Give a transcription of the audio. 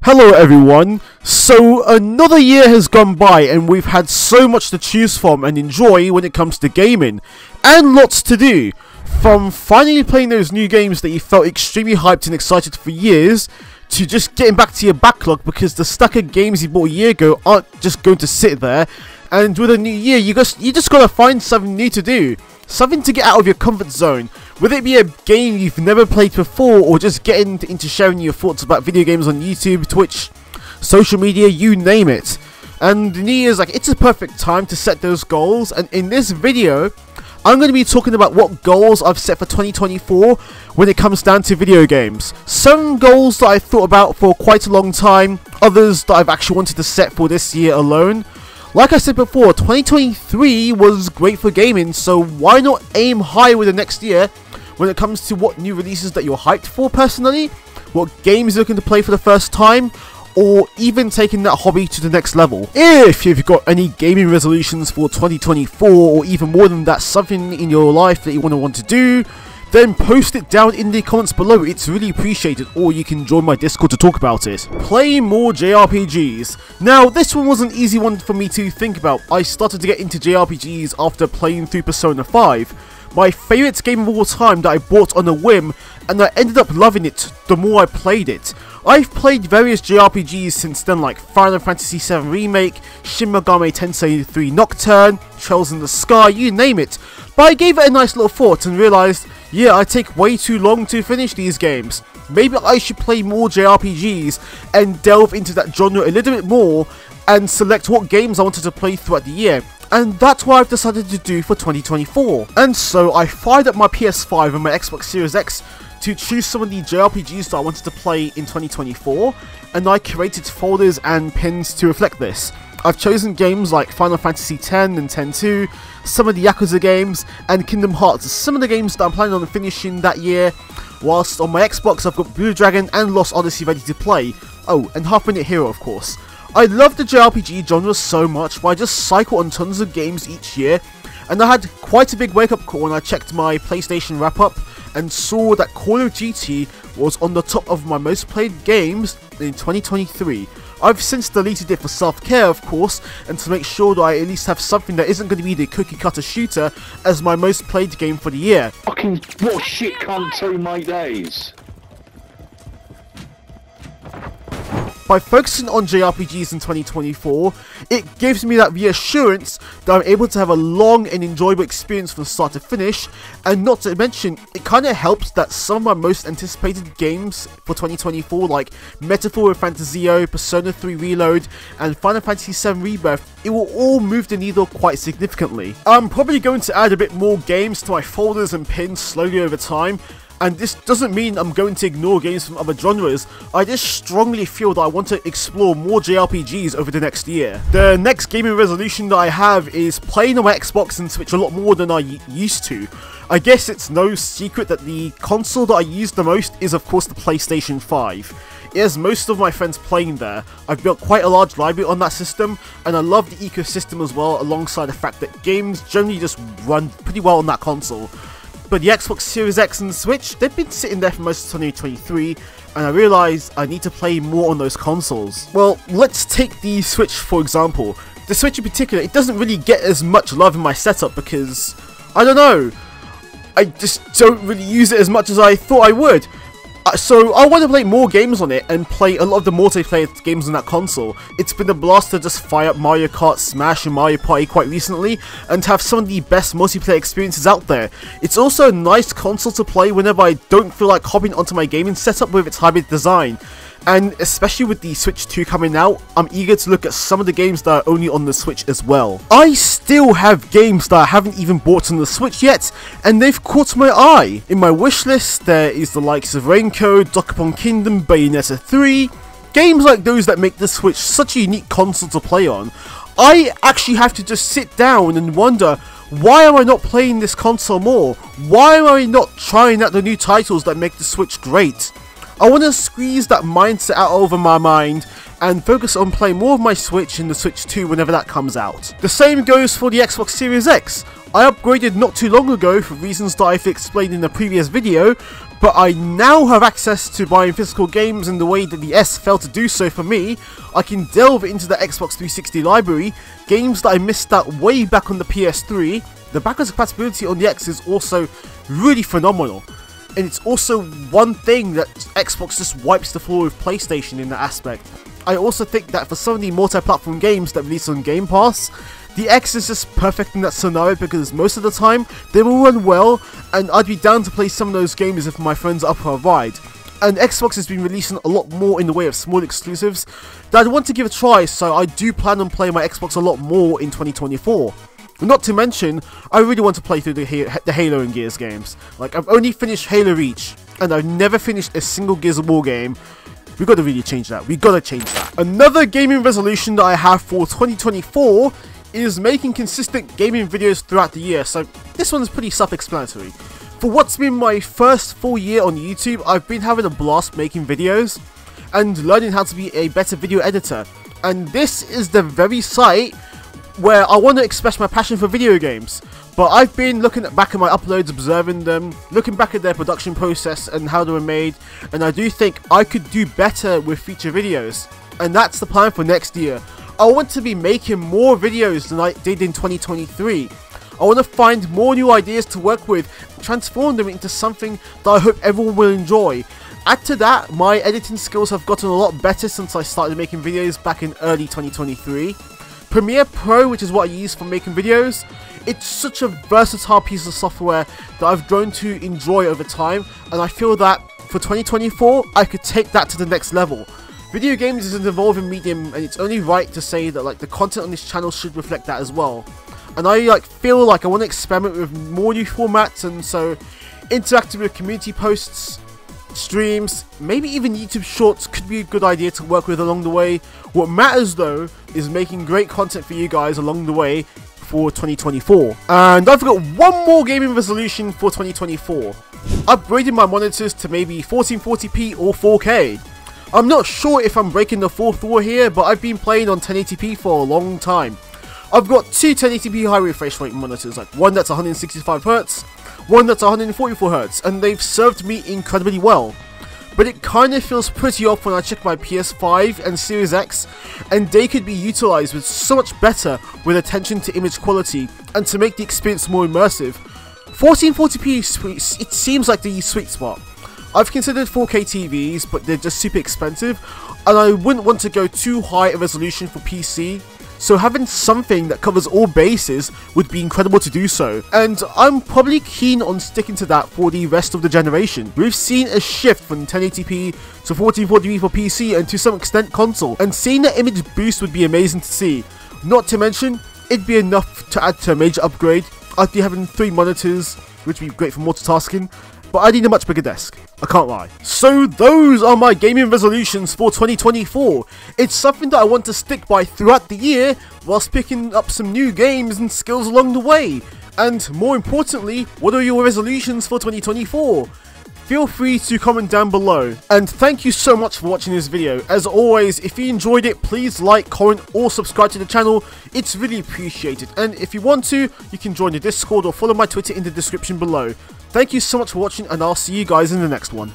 Hello everyone, so another year has gone by and we've had so much to choose from and enjoy when it comes to gaming, and lots to do. From finally playing those new games that you felt extremely hyped and excited for years, to just getting back to your backlog because the stack of games you bought a year ago aren't just going to sit there, and with a new year you just gotta find something new to do. Something to get out of your comfort zone, whether it be a game you've never played before or just getting into sharing your thoughts about video games on YouTube, Twitch, social media, you name it. And the New Year's, it's a perfect time to set those goals, and in this video I'm going to be talking about what goals I've set for 2024 when it comes down to video games. Some goals that I've thought about for quite a long time, others that I've actually wanted to set for this year alone. Like I said before, 2023 was great for gaming, so why not aim high with the next year when it comes to what new releases that you're hyped for personally, what games you're looking to play for the first time, or even taking that hobby to the next level. If you've got any gaming resolutions for 2024, or even more than that, something in your life that you want to do, then post it down in the comments below, it's really appreciated, or you can join my Discord to talk about it. Play more JRPGs. Now, this one was an easy one for me to think about. I started to get into JRPGs after playing through Persona 5, my favourite game of all time that I bought on a whim, and I ended up loving it the more I played it. I've played various JRPGs since then, like Final Fantasy VII Remake, Shin Megami Tensei 3 Nocturne, Trails in the Sky, you name it. But I gave it a nice little thought and realised, yeah, I take way too long to finish these games. Maybe I should play more JRPGs and delve into that genre a little bit more and select what games I wanted to play throughout the year. And that's what I've decided to do for 2024. And so I fired up my PS5 and my Xbox Series X to choose some of the JRPGs that I wanted to play in 2024, and I curated folders and pins to reflect this. I've chosen games like Final Fantasy X and X-2, some of the Yakuza games, and Kingdom Hearts, some of the games that I'm planning on finishing that year, whilst on my Xbox I've got Blue Dragon and Lost Odyssey ready to play. Oh, and Half Minute Hero of course. I love the JRPG genre so much, but I just cycle on tons of games each year, and I had quite a big wake-up call when I checked my PlayStation wrap-up and saw that Call of Duty was on the top of my most played games in 2023. I've since deleted it for self-care of course, and to make sure that I at least have something that isn't going to be the cookie cutter shooter as my most played game for the year. Fucking what shit cunt to my days. By focusing on JRPGs in 2024, it gives me that reassurance that I'm able to have a long and enjoyable experience from start to finish, and not to mention, it kinda helps that some of my most anticipated games for 2024, like Metaphor with Fantasio, Persona 3 Reload, and Final Fantasy VII Rebirth, it will all move the needle quite significantly. I'm probably going to add a bit more games to my folders and pins slowly over time, and this doesn't mean I'm going to ignore games from other genres. I just strongly feel that I want to explore more JRPGs over the next year. The next gaming resolution that I have is playing on my Xbox and Switch a lot more than I used to. I guess it's no secret that the console that I use the most is of course the PlayStation 5. It has most of my friends playing there. I've built quite a large library on that system, and I love the ecosystem as well, alongside the fact that games generally just run pretty well on that console. But the Xbox Series X and the Switch, they've been sitting there for most of 2023, and I realised I need to play more on those consoles. Well, let's take the Switch for example. The Switch in particular, it doesn't really get as much love in my setup because, I don't know, I just don't really use it as much as I thought I would. So I want to play more games on it and play a lot of the multiplayer games on that console. It's been a blast to just fire up Mario Kart, Smash and Mario Party quite recently, and to have some of the best multiplayer experiences out there. It's also a nice console to play whenever I don't feel like hopping onto my gaming setup with its hybrid design. And especially with the Switch 2 coming out, I'm eager to look at some of the games that are only on the Switch as well. I still have games that I haven't even bought on the Switch yet, and they've caught my eye. In my wishlist, there is the likes of Raincoat, Dokapon Kingdom, Bayonetta 3, games like those that make the Switch such a unique console to play on. I actually have to just sit down and wonder, why am I not playing this console more? Why am I not trying out the new titles that make the Switch great? I want to squeeze that mindset out over my mind and focus on playing more of my Switch and the Switch 2 whenever that comes out. The same goes for the Xbox Series X. I upgraded not too long ago for reasons that I've explained in a previous video, but I now have access to buying physical games in the way that the S failed to do so for me. I can delve into the Xbox 360 library, games that I missed out way back on the PS3. The backwards compatibility on the X is also really phenomenal, and it's also one thing that Xbox just wipes the floor with PlayStation in that aspect. I also think that for some of the multi-platform games that release on Game Pass, the X is just perfect in that scenario because most of the time they will run well, and I'd be down to play some of those games if my friends are up for a ride. And Xbox has been releasing a lot more in the way of small exclusives that I want to give a try, so I do plan on playing my Xbox a lot more in 2024. Not to mention, I really want to play through the Halo and Gears games. Like, I've only finished Halo Reach, and I've never finished a single Gears of War game. We gotta really change that. We gotta change that. Another gaming resolution that I have for 2024 is making consistent gaming videos throughout the year, so this one's pretty self-explanatory. For what's been my first full year on YouTube, I've been having a blast making videos and learning how to be a better video editor, and this is the very site where I want to express my passion for video games. But I've been looking back at my uploads, observing them, looking back at their production process and how they were made, and I do think I could do better with future videos, and that's the plan for next year. I want to be making more videos than I did in 2023. I want to find more new ideas to work with, transform them into something that I hope everyone will enjoy. Add to that, my editing skills have gotten a lot better since I started making videos back in early 2023. Premiere Pro, which is what I use for making videos, it's such a versatile piece of software that I've grown to enjoy over time, and I feel that for 2024, I could take that to the next level. Video games is an evolving medium, and it's only right to say that like the content on this channel should reflect that as well. And I feel like I want to experiment with more new formats, and so interacting with community posts, streams, maybe even YouTube shorts could be a good idea to work with along the way. What matters though is making great content for you guys along the way for 2024. And I've got one more gaming resolution for 2024. Upgrading my monitors to maybe 1440p or 4K. I'm not sure if I'm breaking the fourth wall here, but I've been playing on 1080p for a long time. I've got two 1080p high refresh rate monitors, like one that's 165Hz, one that's 144Hz, and they've served me incredibly well. But it kind of feels pretty off when I check my PS5 and Series X, and they could be utilised with so much better with attention to image quality and to make the experience more immersive. 1440p, it seems like the sweet spot. I've considered 4K TVs, but they're just super expensive, and I wouldn't want to go too high a resolution for PC, so having something that covers all bases would be incredible to do so, and I'm probably keen on sticking to that for the rest of the generation. We've seen a shift from 1080p to 1440p for PC and to some extent console, and seeing that image boost would be amazing to see. Not to mention, it'd be enough to add to a major upgrade. I'd be having 3 monitors, which would be great for multitasking, but I need a much bigger desk, I can't lie. So those are my gaming resolutions for 2024. It's something that I want to stick by throughout the year, whilst picking up some new games and skills along the way. And more importantly, what are your resolutions for 2024? Feel free to comment down below. And thank you so much for watching this video. As always, if you enjoyed it, please like, comment, or subscribe to the channel. It's really appreciated. And if you want to, you can join the Discord or follow my Twitter in the description below. Thank you so much for watching, and I'll see you guys in the next one.